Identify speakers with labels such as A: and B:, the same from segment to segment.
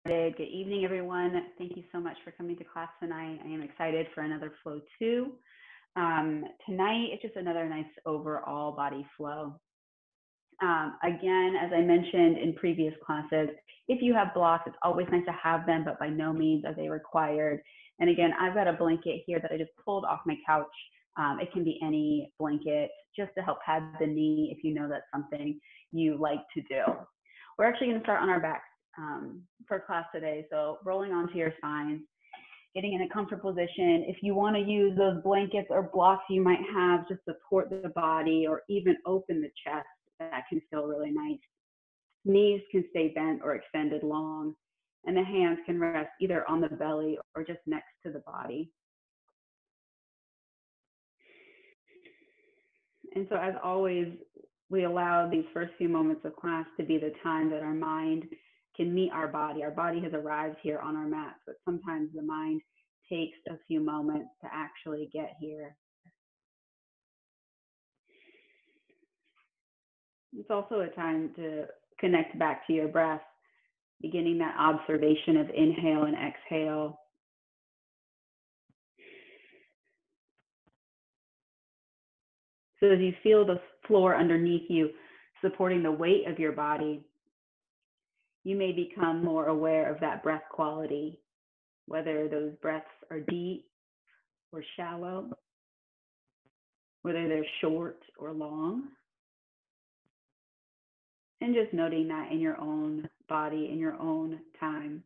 A: Good evening, everyone. Thank you so much for coming to class tonight. I am excited for another flow two. Tonight, it's just another nice overall body flow. Again, as I mentioned in previous classes, if you have blocks, it's always nice to have them, but by no means are they required. And again, I've got a blanket here that I just pulled off my couch. It can be any blanket just to help pad the knee if you know that's something you like to do. We're actually going to start on our backs for class today. So rolling onto your spines, getting in a comfortable position. If you want to use those blankets or blocks you might have to support the body or even open the chest, that can feel really nice. Knees can stay bent or extended long, and the hands can rest either on the belly or just next to the body. And so as always, we allow these first few moments of class to be the time that our mind can meet our body. Our body has arrived here on our mats, but sometimes the mind takes a few moments to actually get here. It's also a time to connect back to your breath, beginning that observation of inhale and exhale. So as you feel the floor underneath you supporting the weight of your body, you may become more aware of that breath quality, whether those breaths are deep or shallow, whether they're short or long. And just noting that in your own body, in your own time.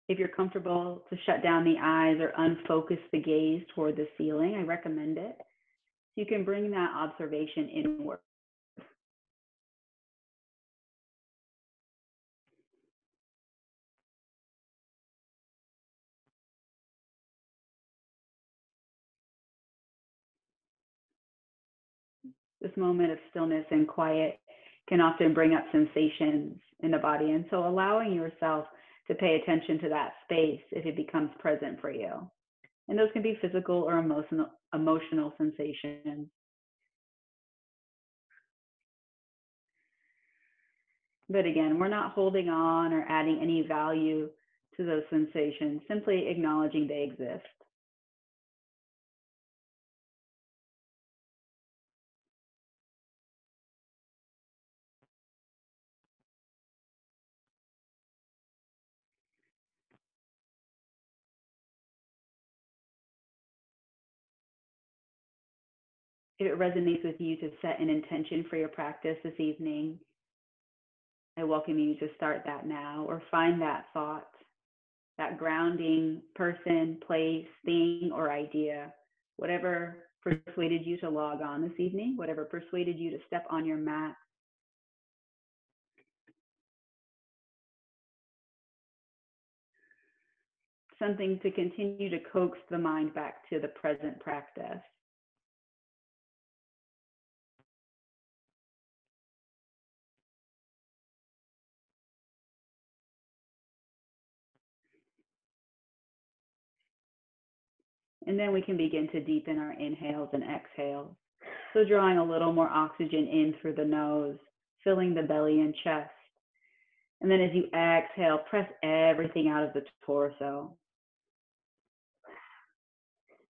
A: If you're comfortable to shut down the eyes or unfocus the gaze toward the ceiling, I recommend it. You can bring that observation inward. This moment of stillness and quiet can often bring up sensations in the body. And so allowing yourself to pay attention to that space if it becomes present for you. And those can be physical or emotional sensations. But again, we're not holding on or adding any value to those sensations, simply acknowledging they exist. If it resonates with you to set an intention for your practice this evening, I welcome you to start that now or find that thought, that grounding person, place, thing, or idea, whatever persuaded you to log on this evening, whatever persuaded you to step on your mat. Something to continue to coax the mind back to the present practice. And then we can begin to deepen our inhales and exhales. So drawing a little more oxygen in through the nose, filling the belly and chest. And then as you exhale, press everything out of the torso.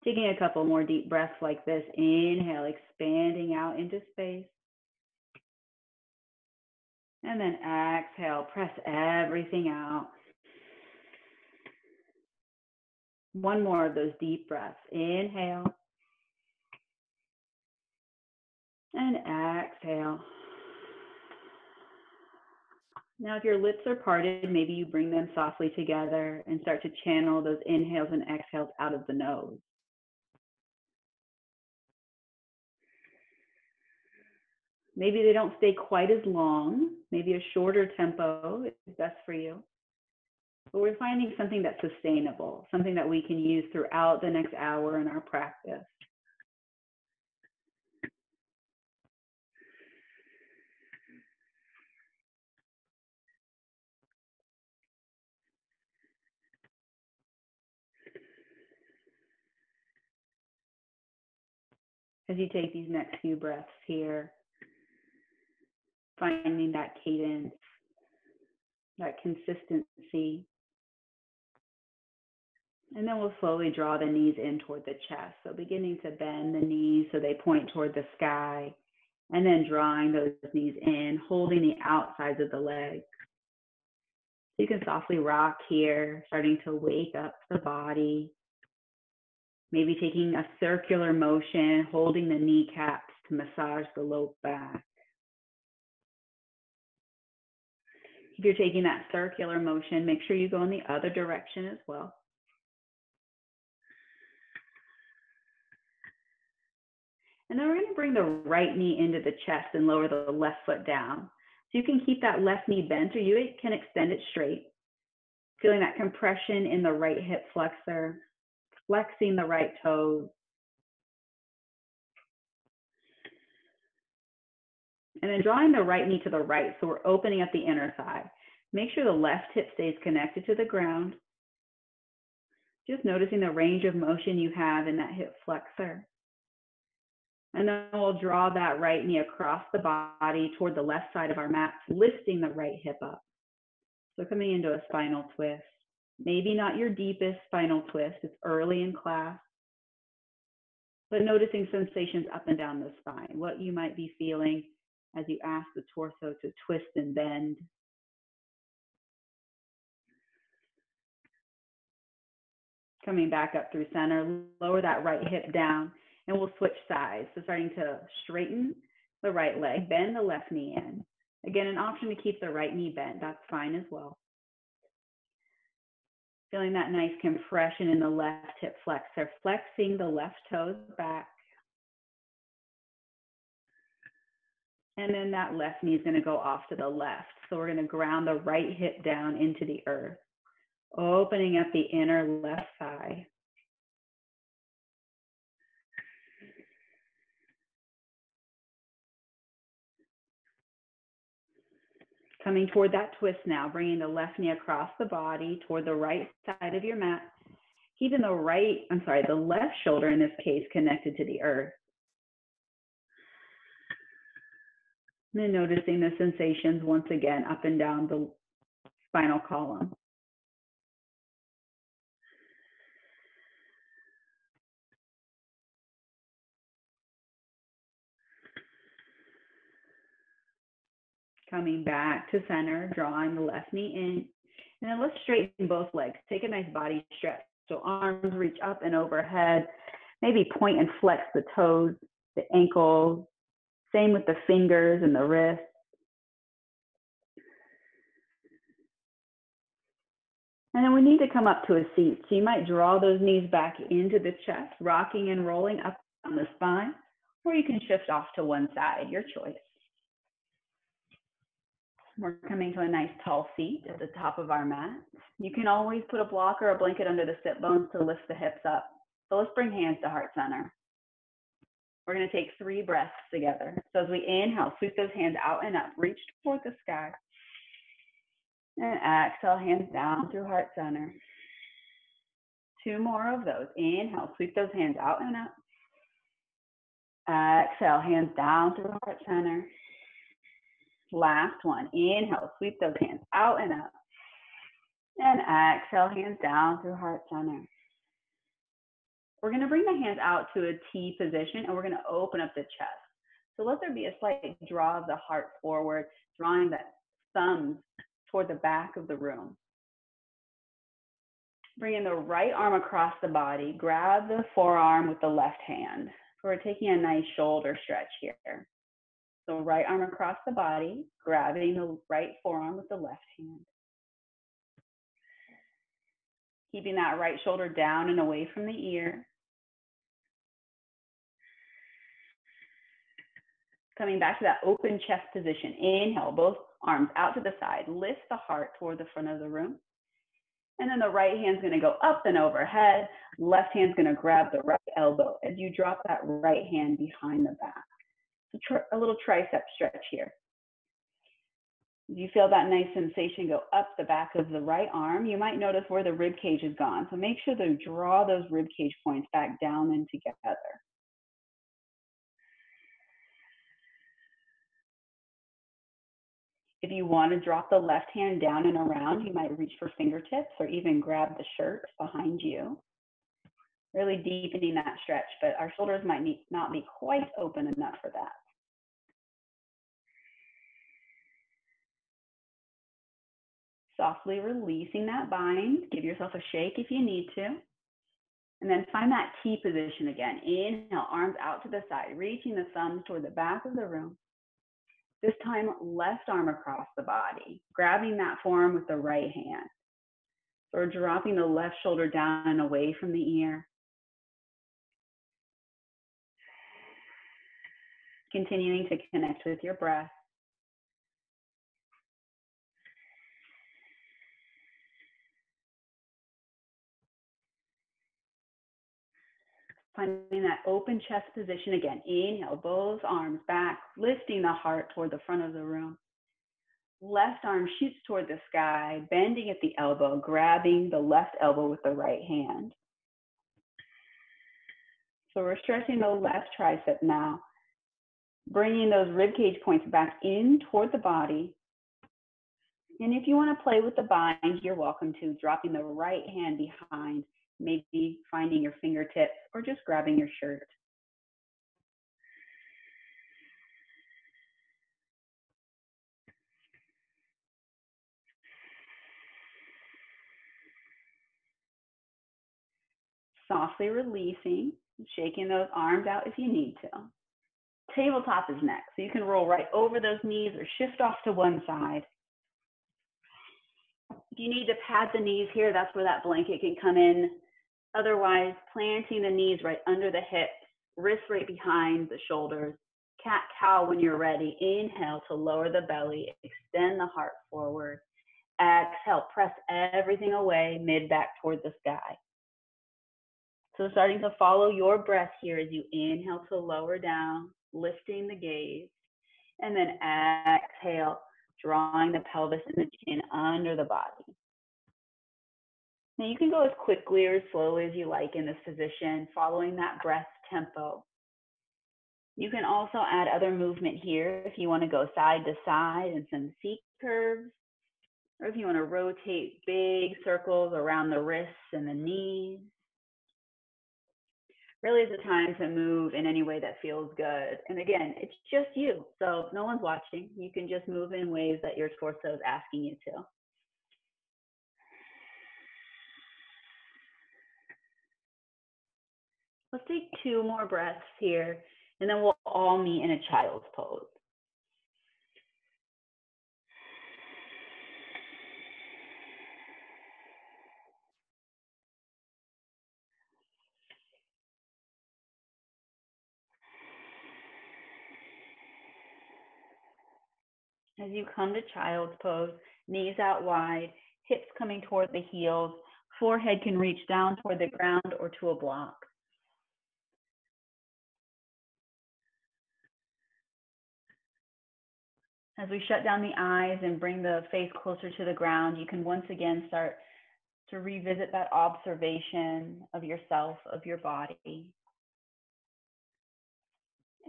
A: Taking a couple more deep breaths like this. Inhale, expanding out into space. And then exhale, press everything out. One more of those deep breaths. Inhale. And exhale. Now, if your lips are parted, maybe you bring them softly together and start to channel those inhales and exhales out of the nose. Maybe they don't stay quite as long. Maybe a shorter tempo is best for you. But we're finding something that's sustainable, something that we can use throughout the next hour in our practice. as you take these next few breaths here, finding that cadence, that consistency. And then we'll slowly draw the knees in toward the chest. So beginning to bend the knees so they point toward the sky, and then drawing those knees in, holding the outsides of the legs. So you can softly rock here, starting to wake up the body. Maybe taking a circular motion, holding the kneecaps to massage the low back. If you're taking that circular motion, make sure you go in the other direction as well. And then we're going to bring the right knee into the chest and lower the left foot down. So you can keep that left knee bent, or you can extend it straight. Feeling that compression in the right hip flexor, flexing the right toes. And then drawing the right knee to the right, so we're opening up the inner thigh. Make sure the left hip stays connected to the ground. Just noticing the range of motion you have in that hip flexor. And then we'll draw that right knee across the body toward the left side of our mat, lifting the right hip up. So coming into a spinal twist. Maybe not your deepest spinal twist, it's early in class. But noticing sensations up and down the spine, what you might be feeling as you ask the torso to twist and bend. Coming back up through center, lower that right hip down, and we'll switch sides. So starting to straighten the right leg, bend the left knee in. Again, an option to keep the right knee bent, that's fine as well. Feeling that nice compression in the left hip flexor, flexing the left toes back. And then that left knee is going to go off to the left. So we're going to ground the right hip down into the earth, opening up the inner left thigh. Coming toward that twist now, bringing the left knee across the body toward the right side of your mat. Keeping the left shoulder in this case connected to the earth. And then noticing the sensations once again up and down the spinal column. Coming back to center, drawing the left knee in. And then let's straighten both legs. Take a nice body stretch. So arms reach up and overhead. Maybe point and flex the toes, the ankles. Same with the fingers and the wrists. And then we need to come up to a seat. So you might draw those knees back into the chest, rocking and rolling up on the spine, or you can shift off to one side, your choice. We're coming to a nice tall seat at the top of our mat. You can always put a block or a blanket under the sit bones to lift the hips up. So let's bring hands to heart center. We're going to take 3 breaths together. So as we inhale, sweep those hands out and up, reach toward the sky. And exhale, hands down through heart center. 2 more of those. Inhale, sweep those hands out and up. Exhale, hands down through heart center. Last one. Inhale, sweep those hands out and up. And exhale, hands down through heart center. We're going to bring the hands out to a T position, and we're going to open up the chest. So let there be a slight draw of the heart forward, drawing the thumbs toward the back of the room. Bringing the right arm across the body, grab the forearm with the left hand. So we're taking a nice shoulder stretch here. So right arm across the body, grabbing the right forearm with the left hand. Keeping that right shoulder down and away from the ear. Coming back to that open chest position. Inhale, both arms out to the side. Lift the heart toward the front of the room. And then the right hand's going to go up and overhead. Left hand's going to grab the right elbow as you drop that right hand behind the back. So a little tricep stretch here. You feel that nice sensation go up the back of the right arm. You might notice where the rib cage is gone. So make sure to draw those rib cage points back down and together. If you want to drop the left hand down and around, you might reach for fingertips or even grab the shirt behind you. Really deepening that stretch, but our shoulders might not be quite open enough for that. Softly releasing that bind. Give yourself a shake if you need to. And then find that T position again. Inhale, arms out to the side, reaching the thumbs toward the back of the room. This time, left arm across the body, grabbing that forearm with the right hand. So we're dropping the left shoulder down and away from the ear. Continuing to connect with your breath. Finding that open chest position again. Inhale, both arms back, lifting the heart toward the front of the room. Left arm shoots toward the sky, bending at the elbow, grabbing the left elbow with the right hand. So we're stretching the left tricep now, bringing those rib cage points back in toward the body. And if you want to play with the bind, you're welcome to, dropping the right hand behind, maybe finding your fingertips or just grabbing your shirt. Softly releasing, shaking those arms out if you need to. Tabletop is next, so you can roll right over those knees or shift off to one side. If you need to pad the knees here, that's where that blanket can come in. Otherwise, planting the knees right under the hips, wrists right behind the shoulders. Cat-cow when you're ready. Inhale to lower the belly, extend the heart forward. Exhale, press everything away, mid back toward the sky. So starting to follow your breath here as you inhale to lower down, lifting the gaze. And then exhale, drawing the pelvis and the chin under the body. Now you can go as quickly or as slowly as you like in this position, following that breath tempo. You can also add other movement here if you want to go side to side and some C curves, or if you want to rotate big circles around the wrists and the knees. Really is a time to move in any way that feels good. And again, it's just you, so no one's watching. You can just move in ways that your torso is asking you to. Let's take 2 more breaths here, and then we'll all meet in a child's pose. As you come to child's pose, knees out wide, hips coming toward the heels, forehead can reach down toward the ground or to a block. As we shut down the eyes and bring the face closer to the ground, you can once again start to revisit that observation of yourself, of your body.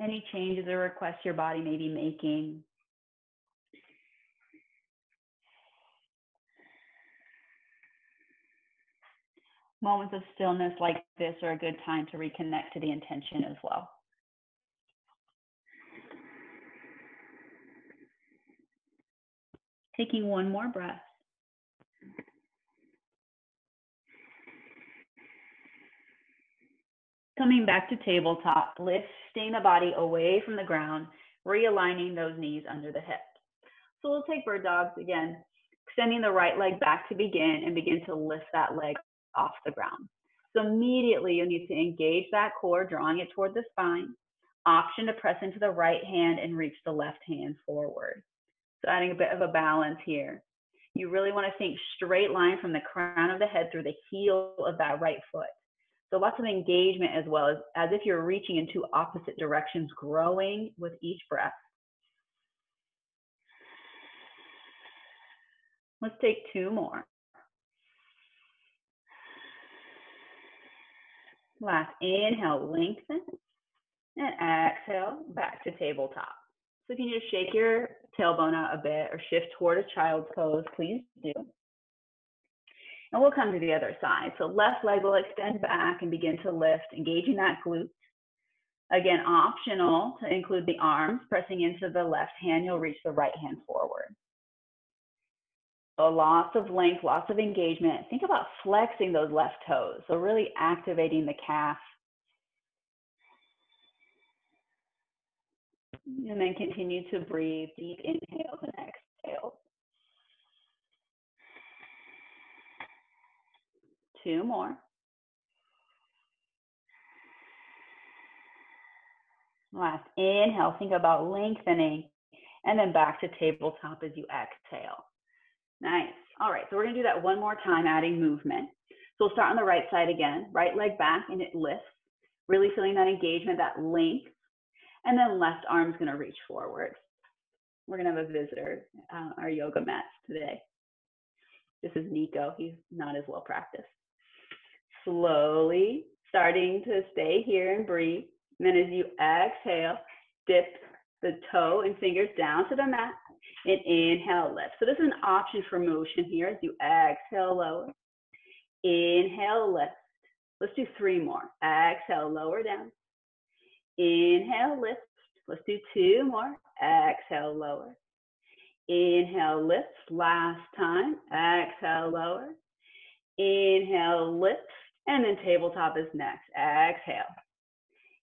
A: Any changes or requests your body may be making. Moments of stillness like this are a good time to reconnect to the intention as well. Taking 1 more breath. Coming back to tabletop, lifting the body away from the ground, realigning those knees under the hips. So we'll take bird dogs again, extending the right leg back to begin and begin to lift that leg off the ground. So immediately you'll need to engage that core, drawing it toward the spine. Option to press into the right hand and reach the left hand forward. So adding a bit of a balance here. You really want to think straight line from the crown of the head through the heel of that right foot. So lots of engagement as well, as if you're reaching in 2 opposite directions, growing with each breath. Let's take 2 more. Last inhale, lengthen, and exhale, back to tabletop. So if you need to shake your tailbone out a bit or shift toward a child's pose, please do. And we'll come to the other side. So left leg will extend back and begin to lift, engaging that glute. Again, optional to include the arms, pressing into the left hand, you'll reach the right hand forward. So lots of length, lots of engagement. Think about flexing those left toes. So really activating the calf. And then continue to breathe, deep inhales and exhales. 2 more. Last inhale, think about lengthening, and then back to tabletop as you exhale. Nice. All right, so we're gonna do that one more time, adding movement. So we'll start on the right side again, right leg back and it lifts, really feeling that engagement, that length, and then left arm's gonna reach forward. We're gonna have a visitor, our yoga mats today. This is Nico, he's not as well practiced. Slowly starting to stay here and breathe. And then as you exhale, dip the toe and fingers down to the mat and inhale, lift. So this is an option for motion here as you exhale, lower. Inhale, lift. Let's do 3 more. Exhale, lower down. Inhale, lift. Let's do 2 more. Exhale, lower. Inhale, lift. Last time. Exhale, lower. Inhale, lift. And then tabletop is next. Exhale.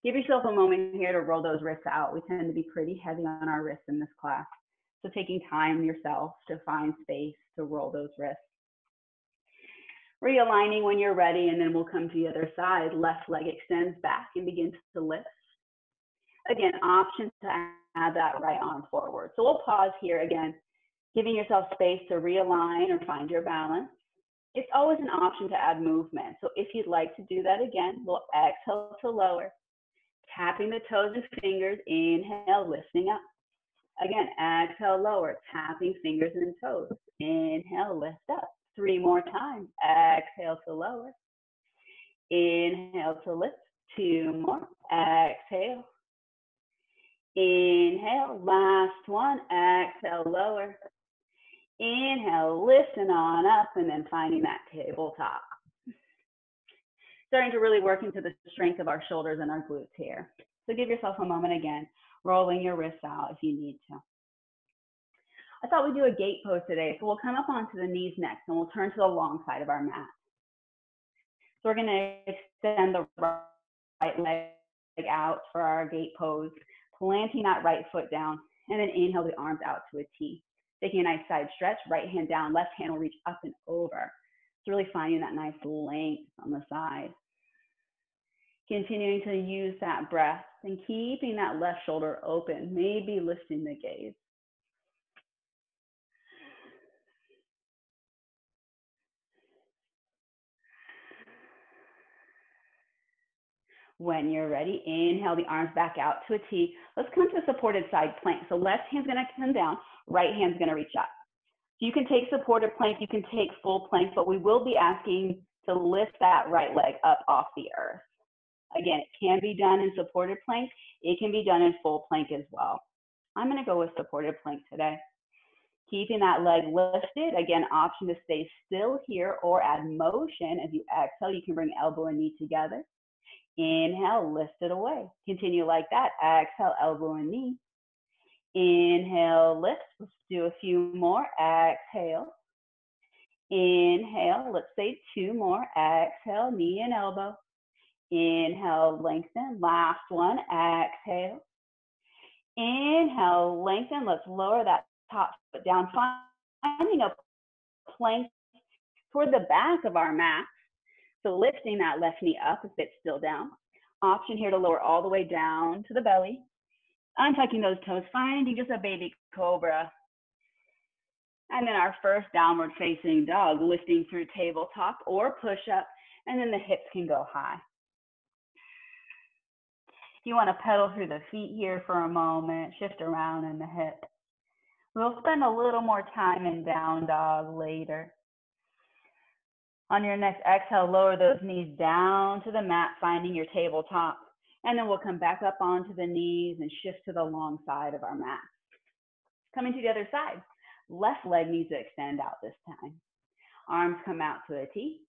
A: Give yourself a moment here to roll those wrists out. We tend to be pretty heavy on our wrists in this class. So taking time yourself to find space to roll those wrists. Realigning when you're ready, and then we'll come to the other side. Left leg extends back and begins to lift. Again, option to add that right arm forward. So we'll pause here again, giving yourself space to realign or find your balance. It's always an option to add movement. So if you'd like to do that again, we'll exhale to lower. Tapping the toes and fingers, inhale, lifting up. Again, exhale, lower, tapping fingers and toes. Inhale, lift up. 3 more times. Exhale to lower. Inhale to lift. 2 more. Exhale. Inhale, last one. Exhale, lower. Inhale, lifting on up, and then finding that tabletop. Starting to really work into the strength of our shoulders and our glutes here. So give yourself a moment again, rolling your wrists out if you need to. I thought we'd do a gate pose today, so we'll come up onto the knees next, and we'll turn to the long side of our mat. So we're gonna extend the right leg out for our gate pose, planting that right foot down, and then inhale the arms out to a T. Taking a nice side stretch, right hand down, left hand will reach up and over. So really finding that nice length on the side. Continuing to use that breath and keeping that left shoulder open, maybe lifting the gaze. When you're ready, inhale the arms back out to a T. Let's come to a supported side plank. So left hand's gonna come down, right hand's gonna reach up. You can take supported plank, you can take full plank, but we will be asking to lift that right leg up off the earth. Again, it can be done in supported plank. It can be done in full plank as well. I'm gonna go with supported plank today. Keeping that leg lifted, again, option to stay still here or add motion. As you exhale, you can bring elbow and knee together. Inhale, lift it away. Continue like that. Exhale, elbow and knee. Inhale, lift. Let's do a few more. Exhale. Inhale. Let's say 2 more. Exhale, knee and elbow. Inhale, lengthen. Last one. Exhale. Inhale, lengthen. Let's lower that top foot down. Finding a plank toward the back of our mat. So lifting that left knee up if it's still down. Option here to lower all the way down to the belly. Untucking those toes, finding just a baby cobra. And then our first downward facing dog, lifting through tabletop or push up, and then the hips can go high. If you want to pedal through the feet here for a moment, shift around in the hips. We'll spend a little more time in down dog later. On your next exhale, lower those knees down to the mat, finding your tabletop. And then we'll come back up onto the knees and shift to the long side of our mat. Coming to the other side. Left leg needs to extend out this time. Arms come out to a T.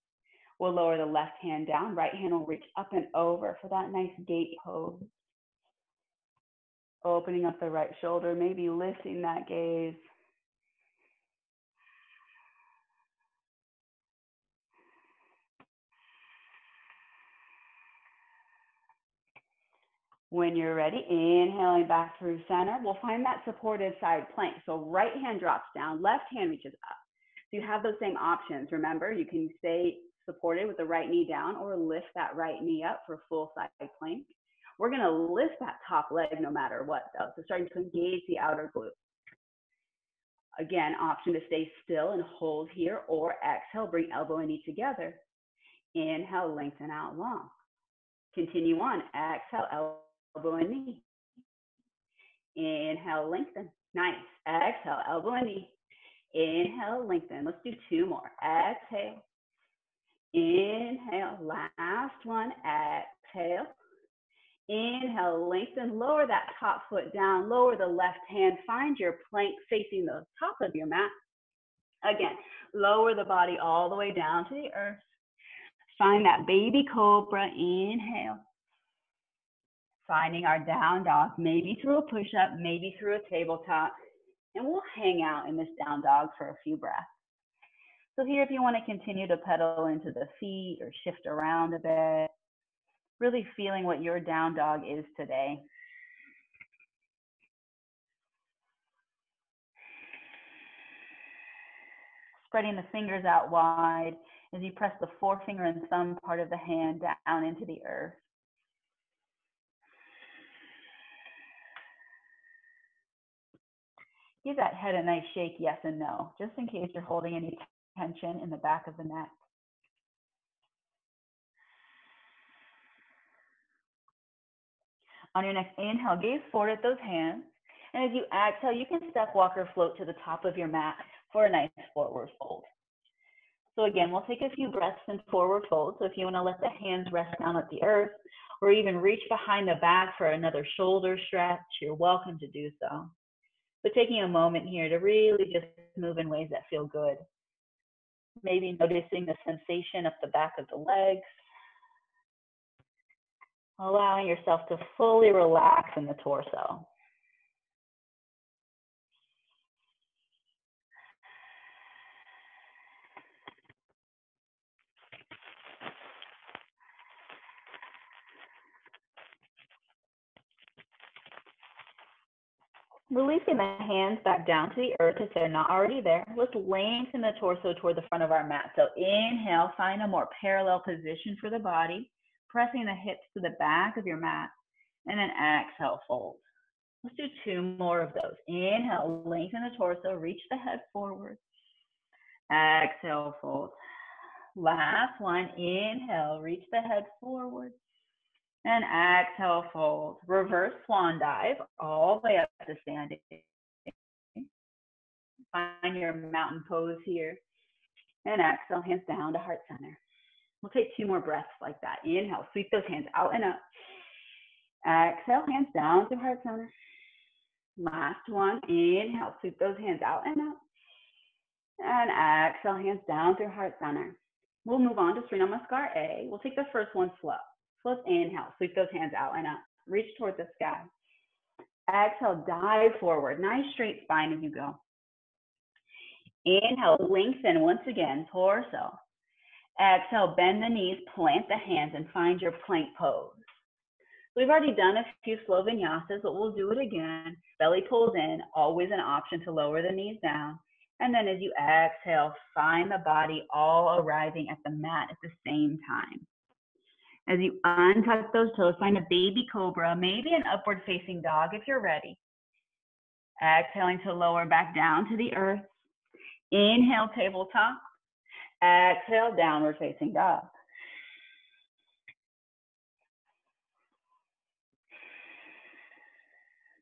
A: We'll lower the left hand down. Right hand will reach up and over for that nice gate pose. Opening up the right shoulder, maybe lifting that gaze. When you're ready, inhaling back through center, we'll find that supported side plank. So right hand drops down, left hand reaches up. So you have those same options. Remember, you can stay supported with the right knee down or lift that right knee up for full side plank. We're gonna lift that top leg no matter what though. So starting to engage the outer glute. Again, option to stay still and hold here, or exhale, bring elbow and knee together. Inhale, lengthen out long. Continue on, exhale, elbow and knee. Inhale, lengthen. Nice. Exhale, elbow and knee. Inhale, lengthen. Let's do 2 more. Exhale. Inhale. Last one. Exhale. Inhale, lengthen. Lower that top foot down. Lower the left hand. Find your plank facing the top of your mat. Again, lower the body all the way down to the earth. Find that baby cobra. Inhale. Finding our down dog, maybe through a push-up, maybe through a tabletop. And we'll hang out in this down dog for a few breaths. So here, if you want to continue to pedal into the feet or shift around a bit, really feeling what your down dog is today. Spreading the fingers out wide as you press the forefinger and thumb part of the hand down into the earth. Give that head a nice shake, yes and no, just in case you're holding any tension in the back of the neck. On your next inhale, gaze forward at those hands. And as you exhale, you can step, walk, or float to the top of your mat for a nice forward fold. So again, we'll take a few breaths in forward fold. So if you want to let the hands rest down at the earth, or even reach behind the back for another shoulder stretch, you're welcome to do so. But taking a moment here to really just move in ways that feel good. Maybe noticing the sensation up the back of the legs. Allowing yourself to fully relax in the torso. Releasing the hands back down to the earth if they're not already there. Let's lengthen the torso toward the front of our mat. So inhale, find a more parallel position for the body, pressing the hips to the back of your mat, and then exhale, fold. Let's do 2 more of those. Inhale, lengthen the torso, reach the head forward. Exhale, fold. Last one, inhale, reach the head forward. And exhale, fold. Reverse swan dive, all the way up to standing. Find your mountain pose here. And exhale, hands down to heart center. We'll take 2 more breaths like that. Inhale, sweep those hands out and up. Exhale, hands down to heart center. Last one, inhale, sweep those hands out and up. And exhale, hands down through heart center. We'll move on to Sri Namaskar A. We'll take the first one slow. So let's inhale, sweep those hands out and up. Reach towards the sky. Exhale, dive forward. Nice straight spine as you go. Inhale, lengthen once again, torso. Exhale, bend the knees, plant the hands, and find your plank pose. We've already done a few slow vinyasas, but we'll do it again. Belly pulls in, always an option to lower the knees down. And then as you exhale, find the body all arriving at the mat at the same time. As you untuck those toes, find a baby cobra, maybe an upward facing dog if you're ready. Exhaling to lower back down to the earth. Inhale, tabletop. Exhale, downward facing dog.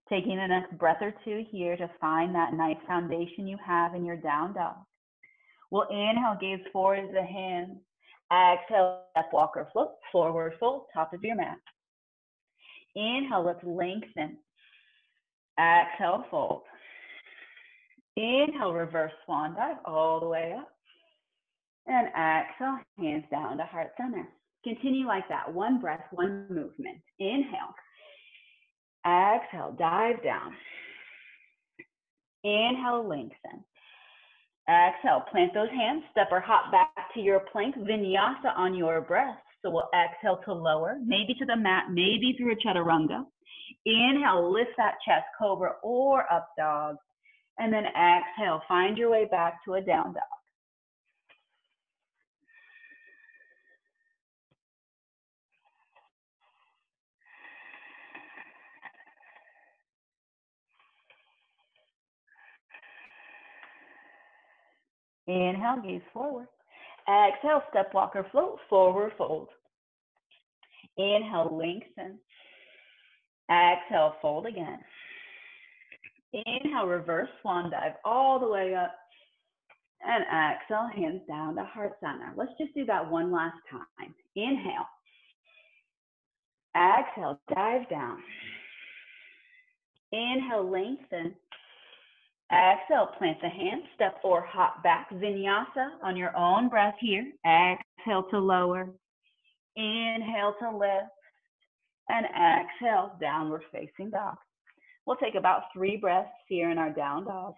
A: Taking the next breath or 2 here to find that nice foundation you have in your down dog. We'll inhale, gaze forward to the hands. Exhale, step, walk, or float, forward fold, top of your mat. Inhale, let's lengthen. Exhale, fold. Inhale, reverse swan dive all the way up. And exhale, hands down to heart center. Continue like that. One breath, one movement. Inhale. Exhale, dive down. Inhale, lengthen. Exhale, plant those hands, step or hop back to your plank, vinyasa on your breath. So we'll exhale to lower, maybe to the mat, maybe through a chaturanga. Inhale, lift that chest, cobra or up dog. And then exhale, find your way back to a down dog. Inhale, gaze forward. Exhale, step, walk, or float, forward fold. Inhale, lengthen. Exhale, fold again. Inhale, reverse swan dive all the way up. And exhale, hands down to heart center. Let's just do that one last time. Inhale. Exhale, dive down. Inhale, lengthen. Exhale, plant the hands, step or hop back. Vinyasa on your own breath here. Exhale to lower. Inhale to lift. And exhale, downward facing dog. We'll take about 3 breaths here in our down dog.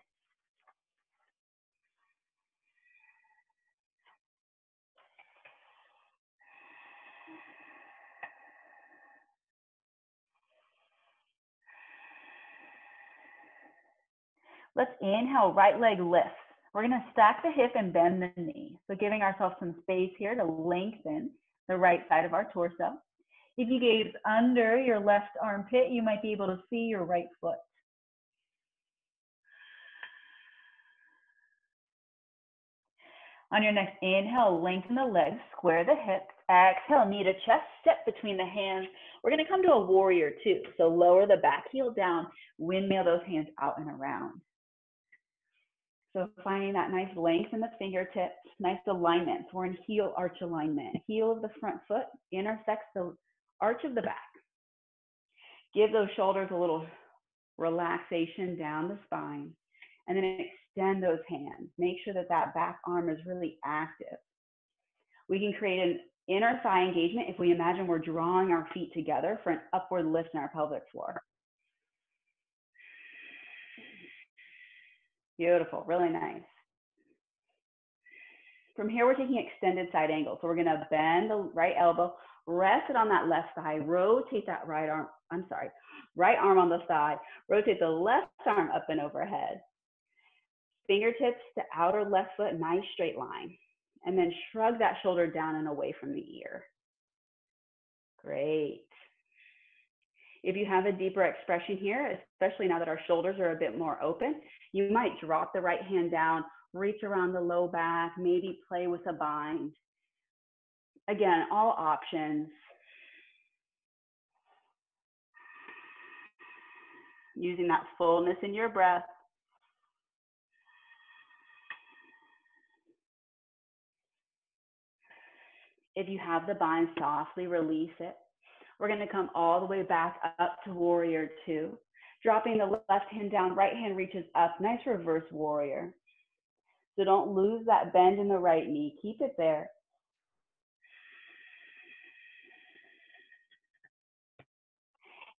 A: Let's inhale, right leg lifts. We're gonna stack the hip and bend the knee. So giving ourselves some space here to lengthen the right side of our torso. If you gaze under your left armpit, you might be able to see your right foot. On your next inhale, lengthen the legs, square the hips. Exhale, knee to chest, step between the hands. We're gonna come to a warrior two. So lower the back heel down, windmill those hands out and around. So finding that nice length in the fingertips, nice alignment. So we're in heel arch alignment. Heel of the front foot intersects the arch of the back. Give those shoulders a little relaxation down the spine. And then extend those hands. Make sure that that back arm is really active. We can create an inner thigh engagement if we imagine we're drawing our feet together for an upward lift in our pelvic floor. Beautiful, really nice. From here, we're taking extended side angle. So we're gonna bend the right elbow, rest it on that left thigh, rotate that right arm on the side, rotate the left arm up and overhead. Fingertips to outer left foot, nice straight line. And then shrug that shoulder down and away from the ear. Great. If you have a deeper expression here, especially now that our shoulders are a bit more open, you might drop the right hand down, reach around the low back, maybe play with a bind. Again, all options. Using that fullness in your breath. If you have the bind, softly release it. We're going to come all the way back up to warrior two. Dropping the left hand down, right hand reaches up. Nice reverse warrior. So don't lose that bend in the right knee. Keep it there.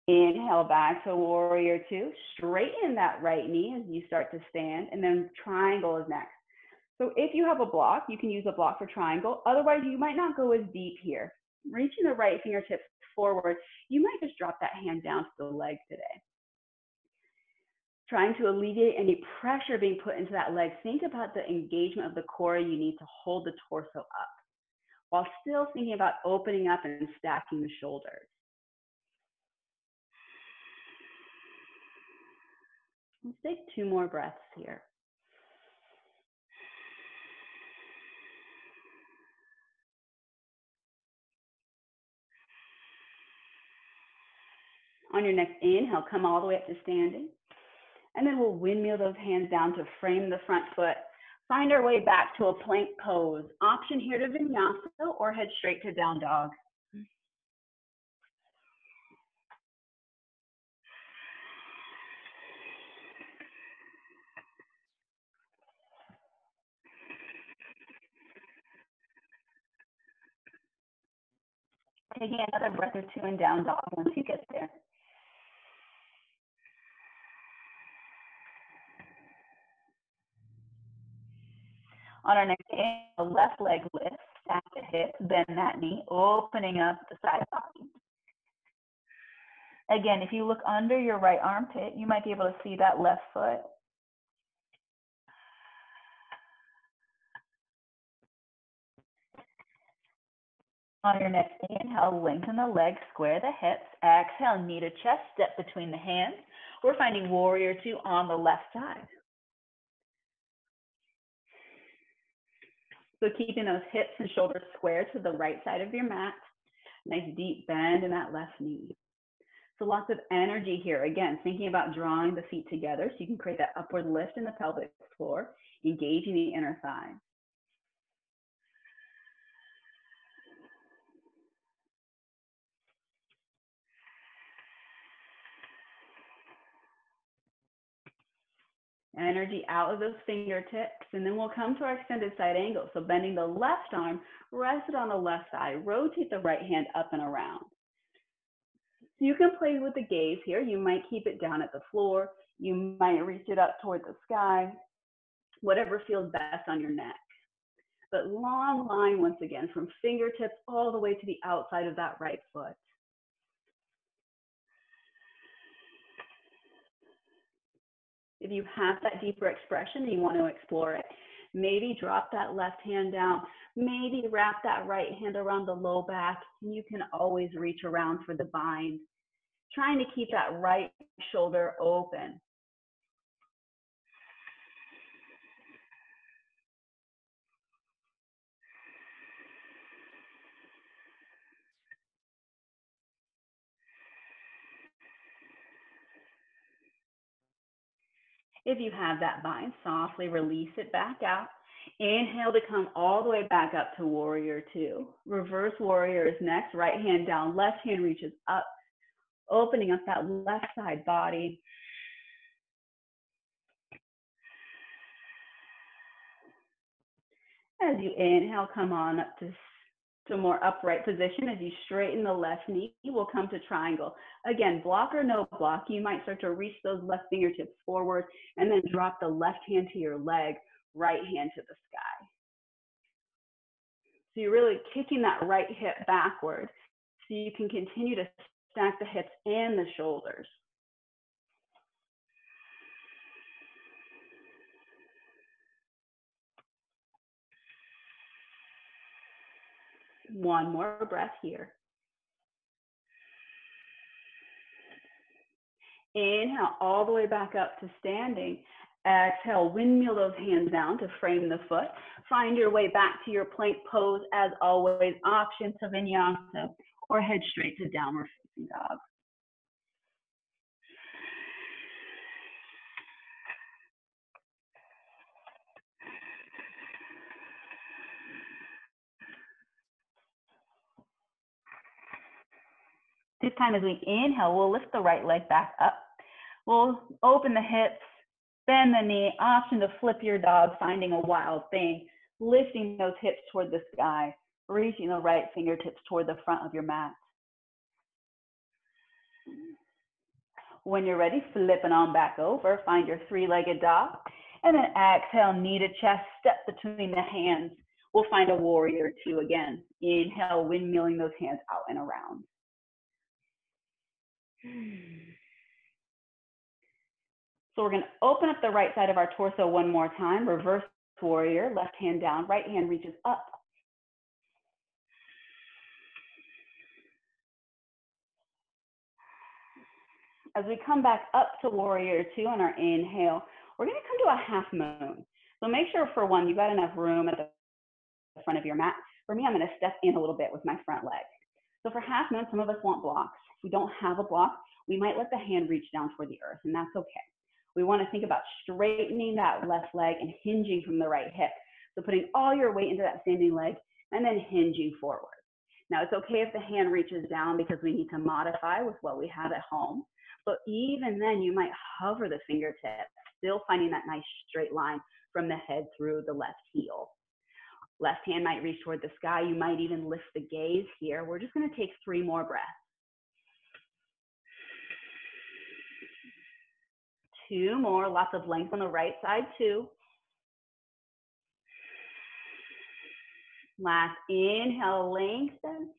A: Inhale back to warrior two. Straighten that right knee as you start to stand, and then triangle is next. So if you have a block, you can use a block for triangle. Otherwise, you might not go as deep here. Reaching the right fingertips forward, you might just drop that hand down to the leg today. Trying to alleviate any pressure being put into that leg, think about the engagement of the core you need to hold the torso up, while still thinking about opening up and stacking the shoulders. Let's take 2 more breaths here. On your next inhale, come all the way up to standing. And then we'll windmill those hands down to frame the front foot. Find our way back to a plank pose. Option here to vinyasa or head straight to down dog. Taking another breath or two in down dog once you get there. On our next inhale, left leg lifts, stack the hips, bend that knee, opening up the side body. Again, if you look under your right armpit, you might be able to see that left foot. On your next inhale, lengthen the legs, square the hips. Exhale, knee to chest, step between the hands. We're finding warrior two on the left side. So keeping those hips and shoulders square to the right side of your mat. Nice deep bend in that left knee. So lots of energy here. Again, thinking about drawing the feet together so you can create that upward lift in the pelvic floor, engaging the inner thigh. Energy out of those fingertips, and then we'll come to our extended side angle. So bending the left arm, rest it on the left side, rotate the right hand up and around. So you can play with the gaze here. You might keep it down at the floor. You might reach it up toward the sky, whatever feels best on your neck. But long line once again, from fingertips all the way to the outside of that right foot. If you have that deeper expression and you want to explore it, maybe drop that left hand down, maybe wrap that right hand around the low back, and you can always reach around for the bind. Trying to keep that right shoulder open. If you have that bind, softly release it back out. Inhale to come all the way back up to warrior two. Reverse warrior is next. Right hand down, left hand reaches up, opening up that left side body. As you inhale, come on up to more upright position. As you straighten the left knee, we'll come to triangle. Again, block or no block, you might start to reach those left fingertips forward and then drop the left hand to your leg, right hand to the sky. So you're really kicking that right hip backward so you can continue to stack the hips and the shoulders. One more breath here. Inhale all the way back up to standing. Exhale, windmill those hands down to frame the foot. Find your way back to your plank pose. As always, option to vinyasa or head straight to downward facing dog. This time as we inhale, we'll lift the right leg back up. We'll open the hips, bend the knee, option to flip your dog, finding a wild thing, lifting those hips toward the sky, reaching the right fingertips toward the front of your mat. When you're ready, flipping on back over, find your three-legged dog, and then exhale, knee to chest, step between the hands. We'll find a warrior two again. Inhale, windmilling those hands out and around. So we're going to open up the right side of our torso one more time. Reverse warrior, left hand down, right hand reaches up. As we come back up to warrior two on our inhale, we're going to come to a half moon. So make sure for one, you've got enough room at the front of your mat. For me, I'm going to step in a little bit with my front leg. So for half moon, some of us want blocks. If we don't have a block, we might let the hand reach down toward the earth, and that's okay. We want to think about straightening that left leg and hinging from the right hip. So putting all your weight into that standing leg and then hinging forward. Now it's okay if the hand reaches down because we need to modify with what we have at home. But even then you might hover the fingertips, still finding that nice straight line from the head through the left heel. Left hand might reach toward the sky. You might even lift the gaze here. We're just going to take 3 more breaths. 2 more, lots of length on the right side, 2. Last inhale, lengthen.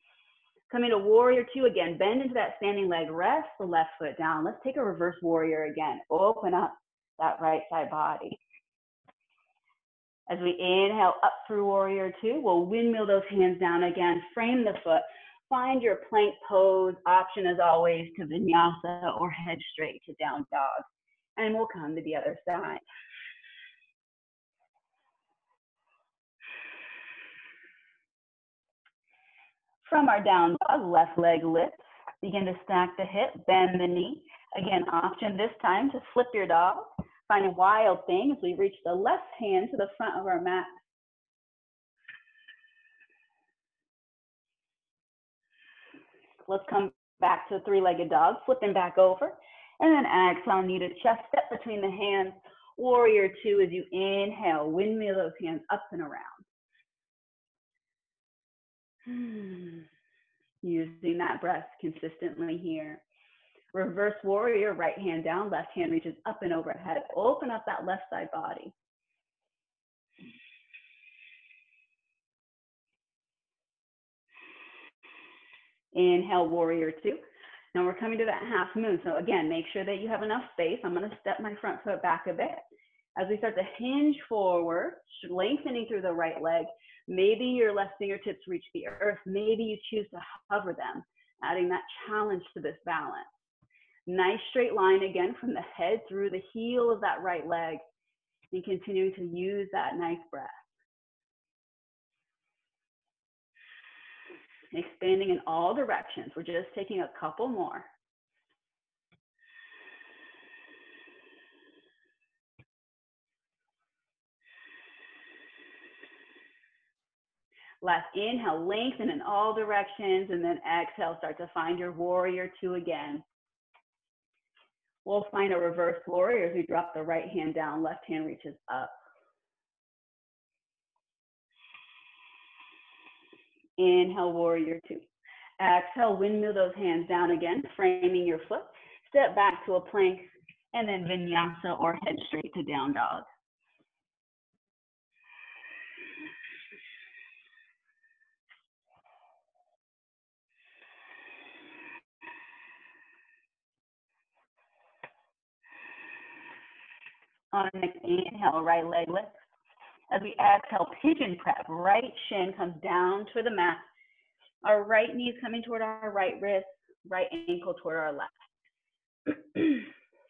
A: Coming to warrior 2 again, bend into that standing leg, rest the left foot down. Let's take a reverse warrior again. Open up that right side body. As we inhale up through warrior 2, we'll windmill those hands down again, frame the foot. Find your plank pose, option as always to vinyasa or head straight to down dog. And we'll come to the other side. From our down dog, left leg lifts. Begin to stack the hip, bend the knee. Again, option this time to flip your dog. Find a wild thing as we reach the left hand to the front of our mat. Let's come back to 3-legged dog, flipping back over. And then exhale, knee to chest, step between the hands. Warrior 2 as you inhale, windmill those hands up and around. Using that breath consistently here. Reverse warrior, right hand down, left hand reaches up and overhead. Open up that left side body. Inhale, warrior 2. Now we're coming to that half moon. So again, make sure that you have enough space. I'm going to step my front foot back a bit. As we start to hinge forward, lengthening through the right leg, maybe your left fingertips reach the earth. Maybe you choose to hover them, adding that challenge to this balance. Nice straight line again from the head through the heel of that right leg, and continuing to use that nice breath. Expanding in all directions. We're just taking a couple more. Last inhale, lengthen in all directions, and then exhale, start to find your warrior 2 again. We'll find a reverse warrior as we drop the right hand down, left hand reaches up. Inhale, warrior 2. Exhale, windmill those hands down again, framing your foot. Step back to a plank, and then vinyasa or head straight to down dog. On the next inhale, right leg lifts. As we exhale, pigeon prep, right shin comes down to the mat. Our right knee is coming toward our right wrist, right ankle toward our left.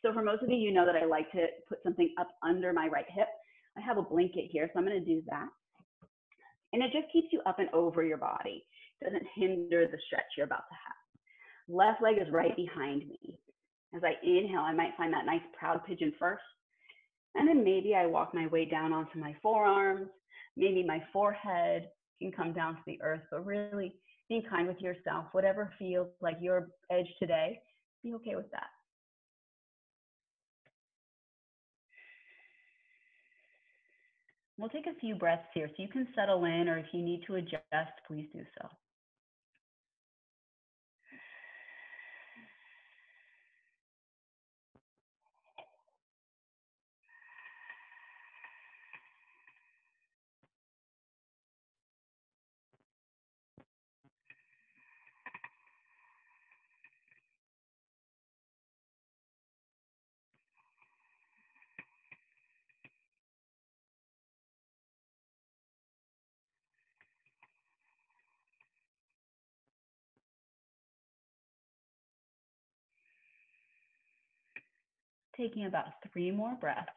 A: So for most of you, you know that I like to put something up under my right hip. I have a blanket here, so I'm going to do that. And it just keeps you up and over your body. It doesn't hinder the stretch you're about to have. Left leg is right behind me. As I inhale, I might find that nice proud pigeon first. And then maybe I walk my way down onto my forearms. Maybe my forehead can come down to the earth, but really being kind with yourself. Whatever feels like your edge today, be okay with that. We'll take a few breaths here, so you can settle in, or if you need to adjust, please do so. Taking about 3 more breaths.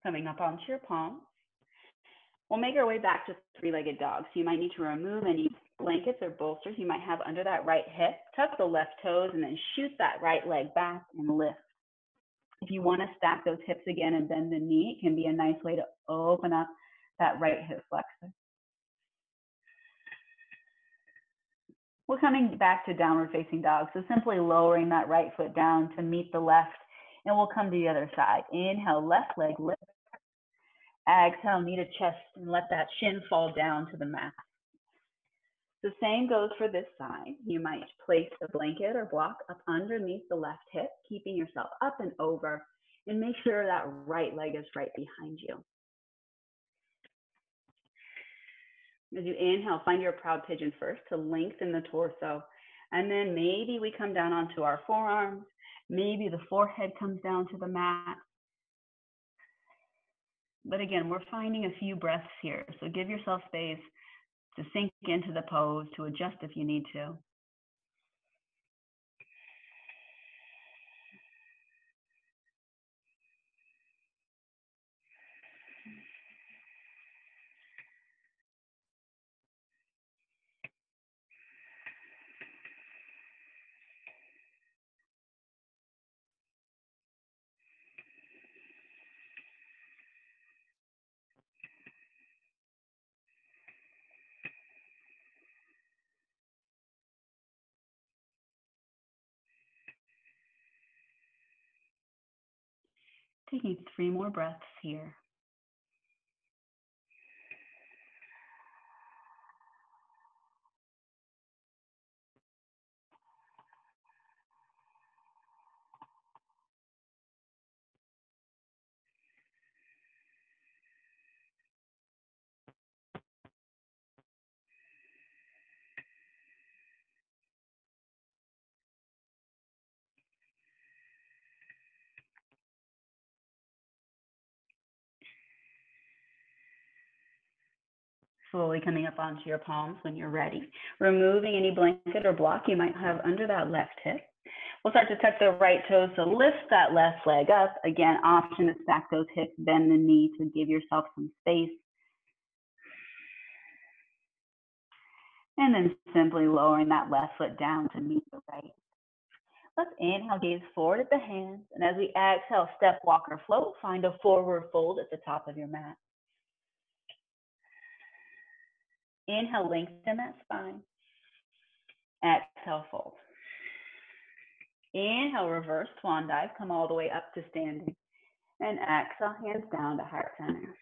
A: Coming up onto your palms. We'll make our way back to 3-legged dog. So you might need to remove any blankets or bolsters you might have under that right hip. Tuck the left toes and then shoot that right leg back and lift. If you want to stack those hips again and bend the knee, it can be a nice way to open up that right hip flexor. We're coming back to downward facing dog. So simply lowering that right foot down to meet the left, and we'll come to the other side. Inhale, left leg lift. Exhale, knee to chest, and let that shin fall down to the mat. The same goes for this side. You might place a blanket or block up underneath the left hip, keeping yourself up and over, and make sure that right leg is right behind you. As you inhale, find your proud pigeon first to lengthen the torso. And then maybe we come down onto our forearms. Maybe the forehead comes down to the mat. But again, we're finding a few breaths here. So give yourself space to sink into the pose, to adjust if you need to. Taking 3 more breaths here. Slowly coming up onto your palms when you're ready. Removing any blanket or block you might have under that left hip. We'll start to tuck the right toes, so lift that left leg up. Again, option to stack those hips, bend the knee to give yourself some space. And then simply lowering that left foot down to meet the right. Let's inhale, gaze forward at the hands. And as we exhale, step, walk, or float, find a forward fold at the top of your mat. Inhale, lengthen that spine. Exhale, fold. Inhale, reverse swan dive. Come all the way up to standing. And exhale, hands down to heart center.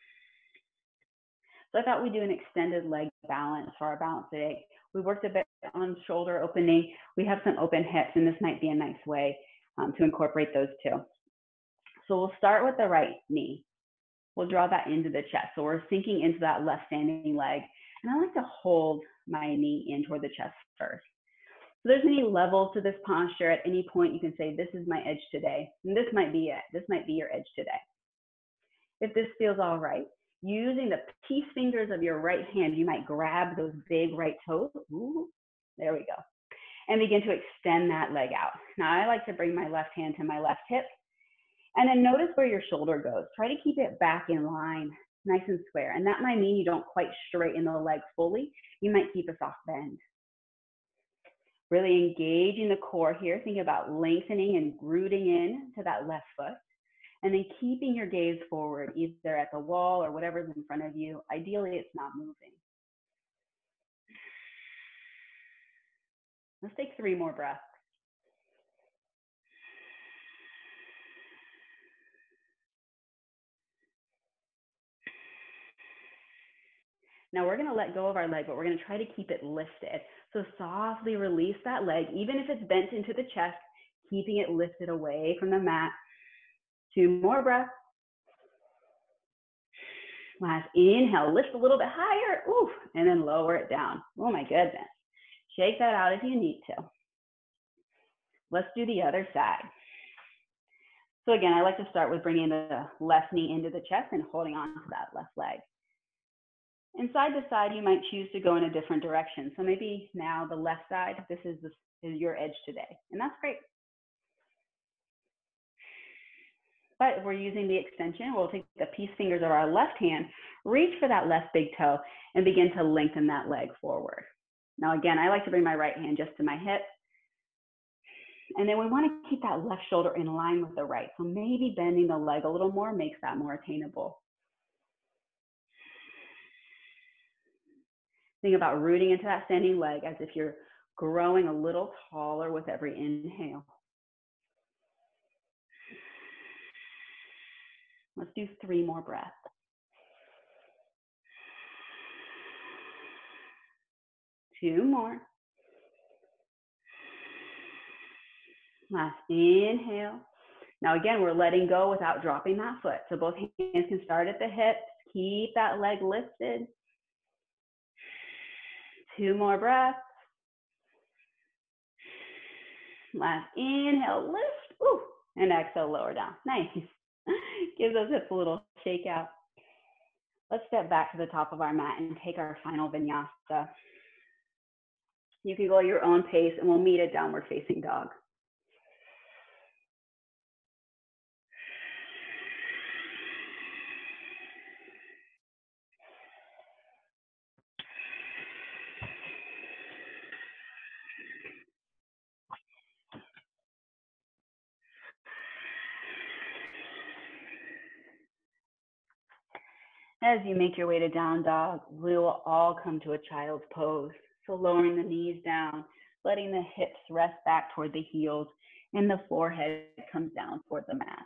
A: So I thought we'd do an extended leg balance for our balance today. We worked a bit on shoulder opening. We have some open hips, and this might be a nice way to incorporate those too. So we'll start with the right knee. We'll draw that into the chest. So we're sinking into that left standing leg. And I like to hold my knee in toward the chest first. So there's many levels to this posture. At any point, you can say, this is my edge today. And this might be it. This might be your edge today. If this feels all right, using the peace fingers of your right hand, you might grab those big right toes. Ooh, there we go. And begin to extend that leg out. Now, I like to bring my left hand to my left hip. And then notice where your shoulder goes. Try to keep it back in line, nice and square. And that might mean you don't quite straighten the leg fully. You might keep a soft bend. Really engaging the core here. Think about lengthening and rooting in to that left foot. And then keeping your gaze forward, either at the wall or whatever's in front of you. Ideally, it's not moving. Let's take 3 more breaths. Now we're going to let go of our leg, but we're going to try to keep it lifted. So softly release that leg, even if it's bent into the chest, keeping it lifted away from the mat. 2 more breaths. Last inhale, lift a little bit higher, ooh, and then lower it down. Oh my goodness. Shake that out if you need to. Let's do the other side. So again, I like to start with bringing the left knee into the chest and holding on to that left leg. And side to side, you might choose to go in a different direction. So maybe now the left side, this is your edge today, and that's great. But if we're using the extension, we'll take the peace fingers of our left hand, reach for that left big toe, and begin to lengthen that leg forward. Now again, I like to bring my right hand just to my hip. And then we want to keep that left shoulder in line with the right. So maybe bending the leg a little more makes that more attainable. Think about rooting into that standing leg as if you're growing a little taller with every inhale. Let's do 3 more breaths. Two more. Last inhale. Now again, we're letting go without dropping that foot. So both hands can start at the hips. Keep that leg lifted. 2 more breaths. Last inhale, lift. Ooh, and exhale, lower down. Nice. Give those hips a little shake out. Let's step back to the top of our mat and take our final vinyasa. You can go at your own pace and we'll meet at downward facing dog. As you make your way to down dog, we will all come to a child's pose. So lowering the knees down, letting the hips rest back toward the heels, and the forehead comes down toward the mat.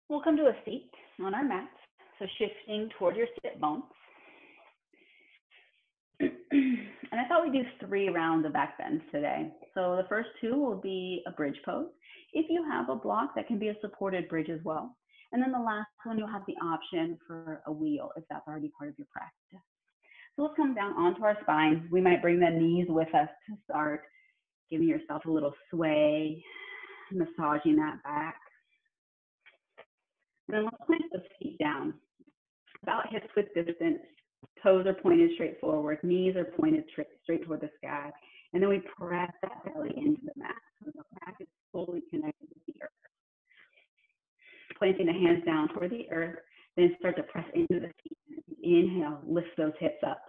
A: We'll come to a seat on our mat, so shifting toward your sit bones. And I thought we'd do 3 rounds of back bends today. So the first 2 will be a bridge pose. If you have a block, that can be a supported bridge as well. And then the last one, you'll have the option for a wheel if that's already part of your practice. So let's come down onto our spine. We might bring the knees with us to start, giving yourself a little sway, massaging that back. And then let's plant the feet down, about hips width distance. Toes are pointed straight forward, knees are pointed straight toward the sky. And then we press that belly into the mat. So the back is fully connected with the earth. Planting the hands down toward the earth, then start to press into the feet. Inhale, lift those hips up.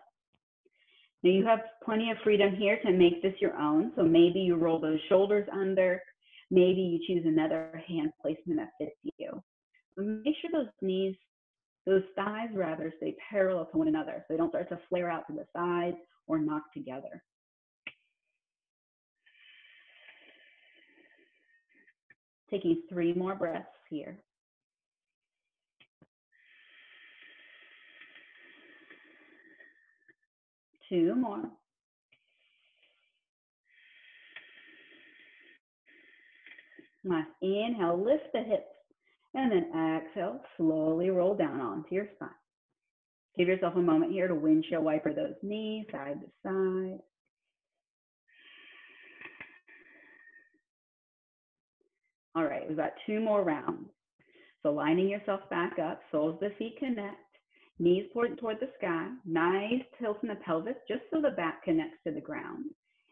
A: Now you have plenty of freedom here to make this your own. So maybe you roll those shoulders under. Maybe you choose another hand placement that fits you. But make sure those thighs rather, stay parallel to one another so they don't start to flare out to the sides or knock together. Taking 3 more breaths here. Two more. Last inhale, lift the hips. And then exhale, slowly roll down onto your spine. Give yourself a moment here to windshield wiper those knees side to side. All right, we've got 2 more rounds. So lining yourself back up, soles of the feet connect, knees pointed toward the sky, nice tilt in the pelvis just so the back connects to the ground.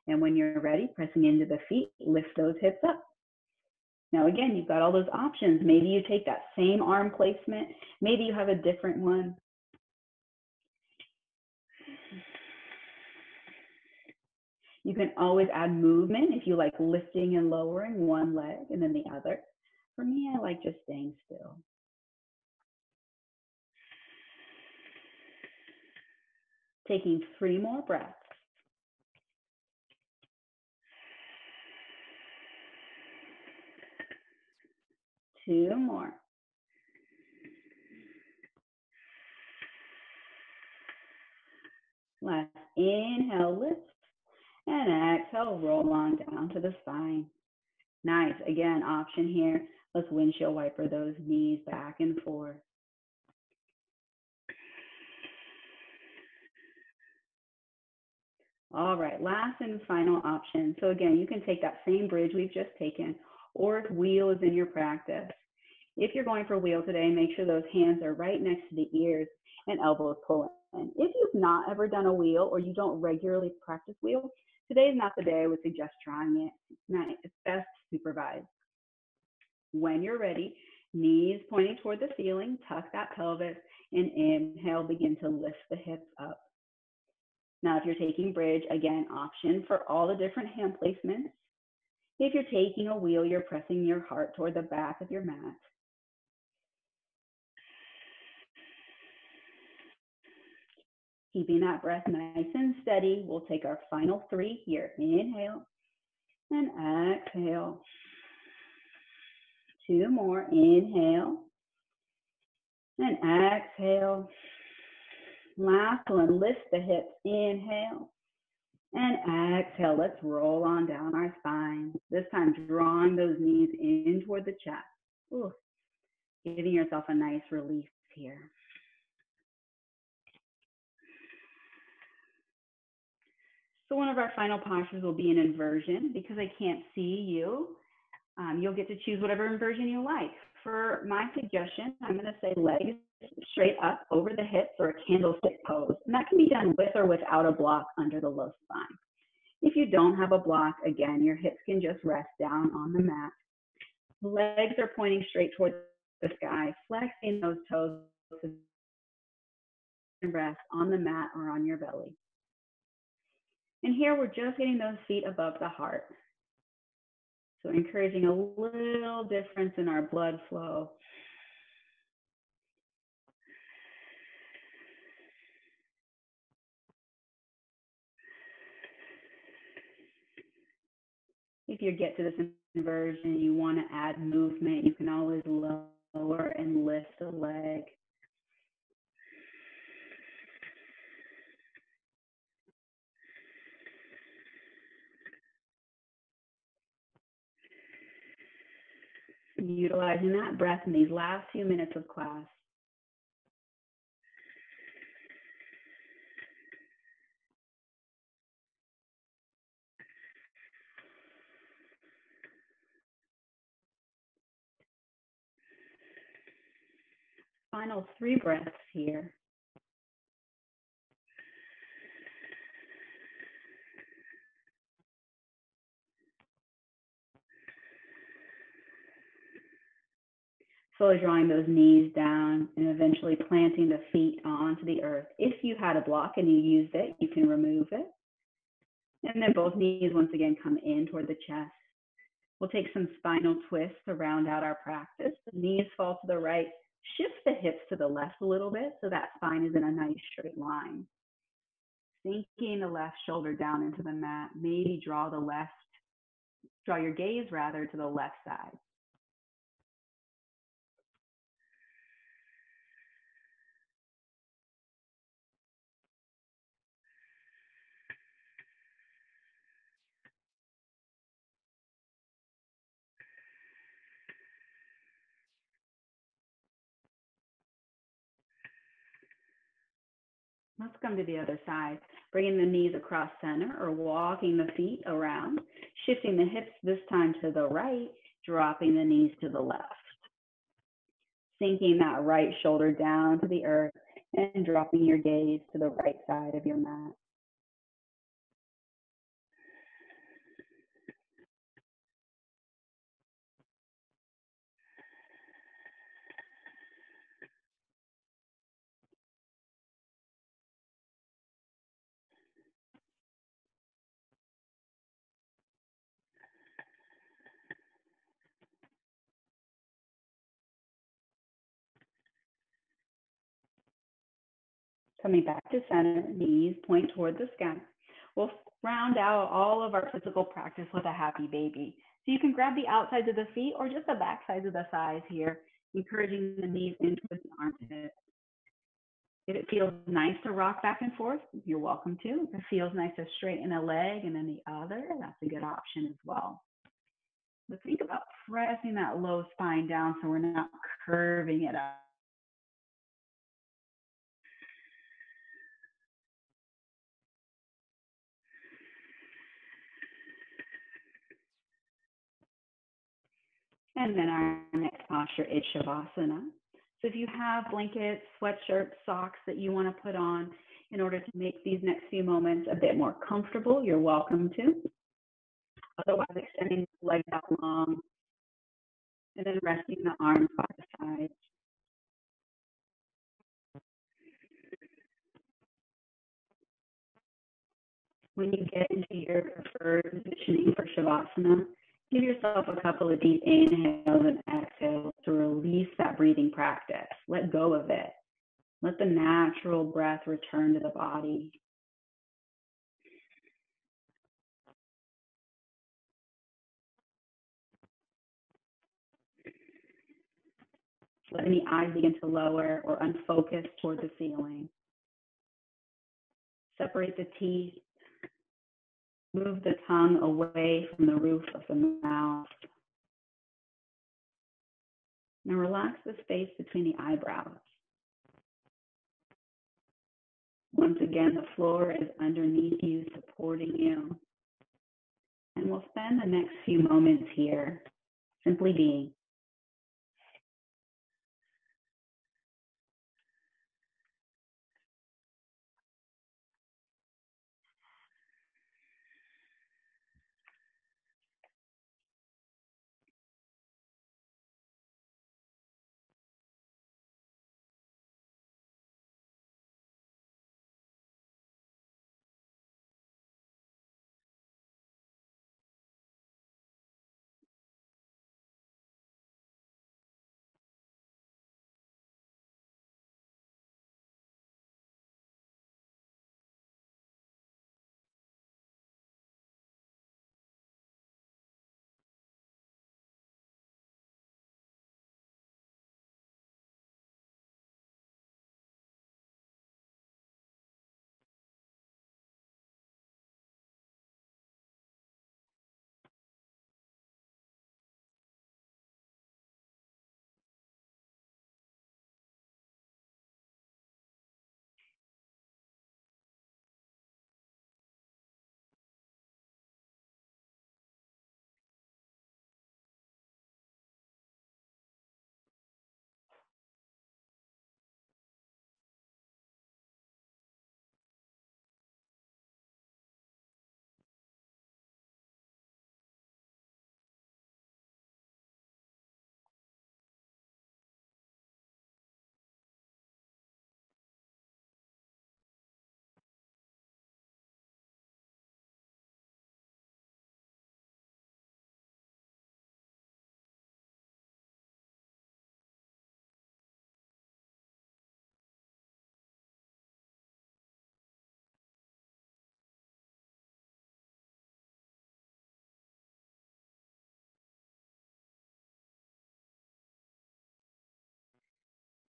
A: And when you're ready, pressing into the feet, lift those hips up. Now again, you've got all those options. Maybe you take that same arm placement. Maybe you have a different one. You can always add movement if you like lifting and lowering one leg and then the other. For me, I like just staying still. Taking 3 more breaths. Two more. Last inhale, lift, and exhale, roll on down to the spine. Nice. Again, option here. Let's windshield wiper those knees back and forth. All right, last and final option. So again, you can take that same bridge we've just taken, or if wheel is in your practice. If you're going for wheel today, make sure those hands are right next to the ears and elbows pulling in. If you've not ever done a wheel or you don't regularly practice wheel, today is not the day I would suggest trying it. It's best supervised. When you're ready, Knees pointing toward the ceiling, tuck that pelvis, and inhale, begin to lift the hips up. Now, if you're taking bridge, again, option for all the different hand placements. If you're taking a wheel, you're pressing your heart toward the back of your mat. Keeping that breath nice and steady, we'll take our final 3 here. Inhale and exhale. 2 more. Inhale and exhale. Last one, lift the hips. Inhale and exhale. Let's roll on down our spine. This time, drawing those knees in toward the chest. Ooh, giving yourself a nice release here. So one of our final postures will be an inversion. Because I can't see you, you'll get to choose whatever inversion you like. For my suggestion, I'm going to say legs straight up over the hips, or a candlestick pose. And that can be done with or without a block under the low spine. If you don't have a block, again, your hips can just rest down on the mat. Legs are pointing straight towards the sky, flexing those toes and rest on the mat or on your belly. And here we're just getting those feet above the heart. So encouraging a little difference in our blood flow. If you get to this inversion, you want to add movement, you can always lower and lift the leg. Utilizing that breath in these last few minutes of class. Final 3 breaths here. Slowly drawing those knees down and eventually planting the feet onto the earth. If you had a block and you used it, you can remove it. And then both knees once again come in toward the chest. We'll take some spinal twists to round out our practice. The knees fall to the right. Shift the hips to the left a little bit so that spine is in a nice straight line. Sinking the left shoulder down into the mat. Maybe draw your gaze rather to the left side. Let's come to the other side, bringing the knees across center or walking the feet around, shifting the hips this time to the right, dropping the knees to the left. Sinking that right shoulder down to the earth and dropping your gaze to the right side of your mat. Coming back to center, knees point toward the sky. We'll round out all of our physical practice with a happy baby. So you can grab the outsides of the feet or just the back sides of the thighs here, encouraging the knees into the armpits. If it feels nice to rock back and forth, you're welcome to. If it feels nice to straighten a leg and then the other, that's a good option as well. But think about pressing that low spine down so we're not curving it up. And then our next posture is Shavasana. So if you have blankets, sweatshirts, socks that you want to put on in order to make these next few moments a bit more comfortable, you're welcome to. Otherwise, extending the legs out long And then resting the arms by the sides. When you get into your preferred positioning for Shavasana, give yourself a couple of deep inhales and exhales to release that breathing practice. Let go of it. Let the natural breath return to the body. Let any eyes begin to lower or unfocus toward the ceiling. Separate the teeth. Move the tongue away from the roof of the mouth. Now relax the space between the eyebrows. Once again, the floor is underneath you, supporting you. And we'll spend the next few moments here simply being.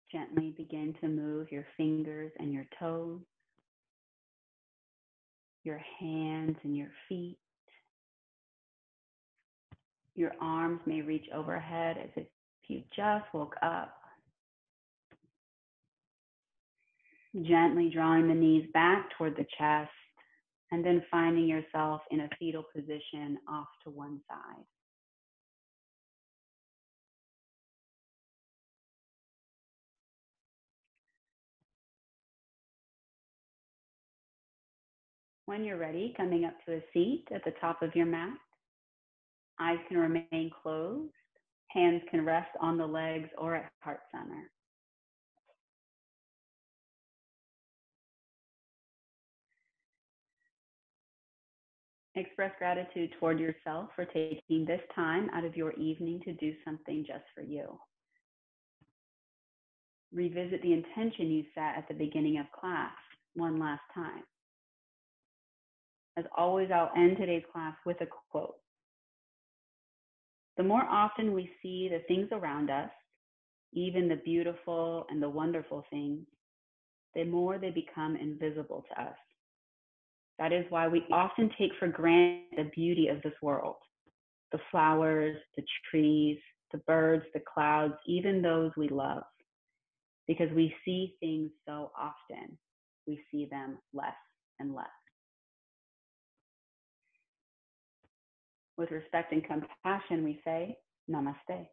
A: Gently begin to move your fingers and your toes, your hands and your feet. Your arms may reach overhead as if you just woke up. Gently drawing the knees back toward the chest and then finding yourself in a fetal position off to one side. When you're ready, coming up to a seat at the top of your mat. Eyes can remain closed. Hands can rest on the legs or at heart center. Express gratitude toward yourself for taking this time out of your evening to do something just for you. Revisit the intention you set at the beginning of class one last time. As always, I'll end today's class with a quote. The more often we see the things around us, even the beautiful and the wonderful things, the more they become invisible to us. That is why we often take for granted the beauty of this world. The flowers, the trees, the birds, the clouds, even those we love. Because we see things so often, we see them less and less. With respect and compassion, we say, Namaste.